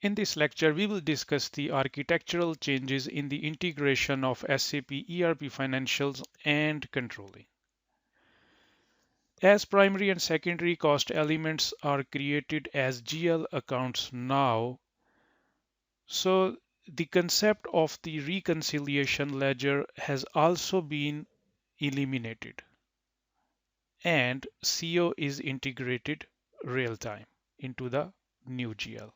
In this lecture, we will discuss the architectural changes in the integration of SAP ERP financials and controlling. As primary and secondary cost elements are created as GL accounts now, so the concept of the reconciliation ledger has also been eliminated and CO is integrated real time into the new GL.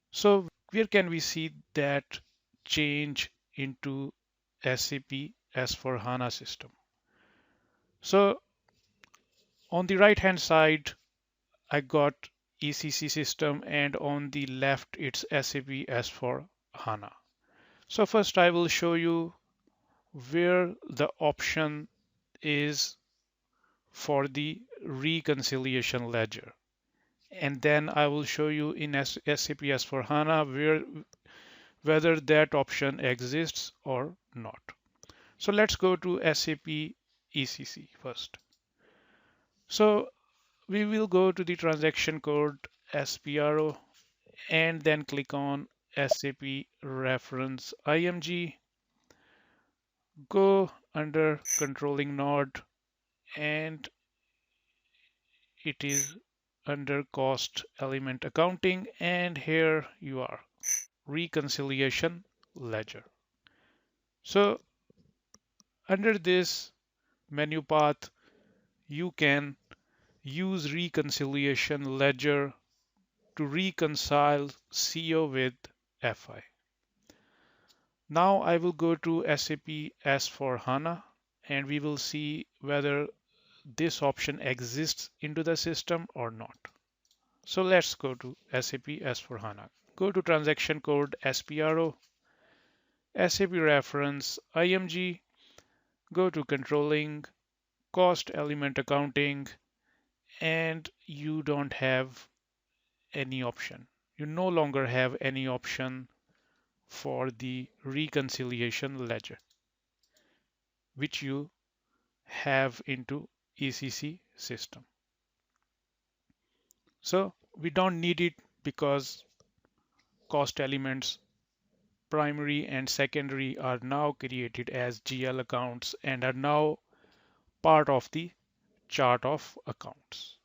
So where can we see that change into SAP S/4HANA system? So on the right hand side, I got ECC system, and on the left it's SAP S/4HANA. So first I will show you where the option is for the reconciliation ledger. And then I will show you in SAP S/4HANA whether that option exists or not. So let's go to SAP ECC first. So we will go to the transaction code SPRO and then click on SAP reference IMG. Go under controlling node and it is under cost element accounting, and here you are, reconciliation ledger. So under this menu path, you can use reconciliation ledger to reconcile CO with FI. Now I will go to SAP S/4HANA and we will see whether this option exists into the system or not. So let's go to SAP S/4HANA. Go to transaction code SPRO, SAP reference IMG, go to controlling, cost element accounting, and you don't have any option. You no longer have any option for the reconciliation ledger, which you have into ECC system. So we don't need it because cost elements primary and secondary are now created as GL accounts and are now part of the chart of accounts.